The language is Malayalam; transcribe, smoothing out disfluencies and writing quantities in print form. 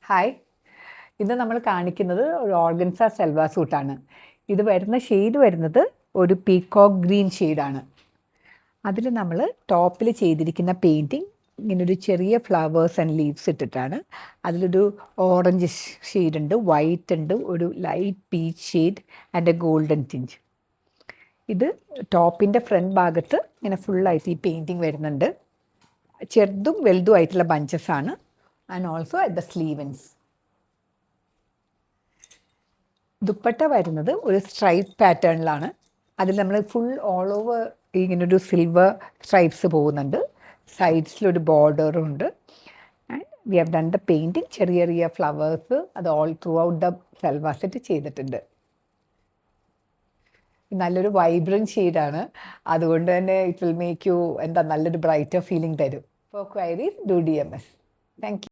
ഹായ്, ഇന്ന് നമ്മൾ കാണിക്കുന്നത് ഒരു ഓർഗൻസ സെൽവാ സൂട്ടാണ്. ഇത് വരുന്ന ഷെയ്ഡ് വരുന്നത് ഒരു പീകോക്ക് ഗ്രീൻ ഷെയ്ഡാണ്. അതിൽ നമ്മൾ ടോപ്പിൽ ചെയ്തിരിക്കുന്ന പെയിൻറ്റിങ് ഇങ്ങനൊരു ചെറിയ ഫ്ലവേഴ്സ് ആൻഡ് ലീവ്സ് ഇട്ടിട്ടാണ്. അതിലൊരു ഓറഞ്ച് ഷെയ്ഡ് ഉണ്ട്, വൈറ്റ് ഉണ്ട്, ഒരു light peach shade and a golden tinge. ഇത് ടോപ്പിൻ്റെ ഫ്രണ്ട് ഭാഗത്ത് ഇങ്ങനെ ഫുള്ളായിട്ട് ഈ പെയിൻറ്റിങ് വരുന്നുണ്ട്. ചെറുതും വലുതുമായിട്ടുള്ള ബഞ്ചസ് ആണ്. And also at the sleeves. Dupatta വരുന്നത് ഒരു സ്ട്രൈപ്പ് പാറ്റേണിലാണ്. അതിൽ നമ്മൾ ഫുൾ ഓൾ ഓവർ ഇങ്ങനൊരു സിൽവർ സ്ട്രൈപ്സ് പോകുന്നുണ്ട്. സൈഡ്സിലൊരു ബോർഡറും ഉണ്ട്. And we have done the painting. ചെറിയ ചെറിയ ഫ്ലവേഴ്സ് അത് all throughout the salwar set ചെയ്തിട്ടുണ്ട്. നല്ലൊരു വൈബ്രൻറ്റ് ഷെയ്ഡാണ്. അതുകൊണ്ട് തന്നെ ഇറ്റ് വിൽ മേക്ക് യു നല്ലൊരു ബ്രൈറ്റർ ഫീലിംഗ് തരും. For queries do DM us. Thank U.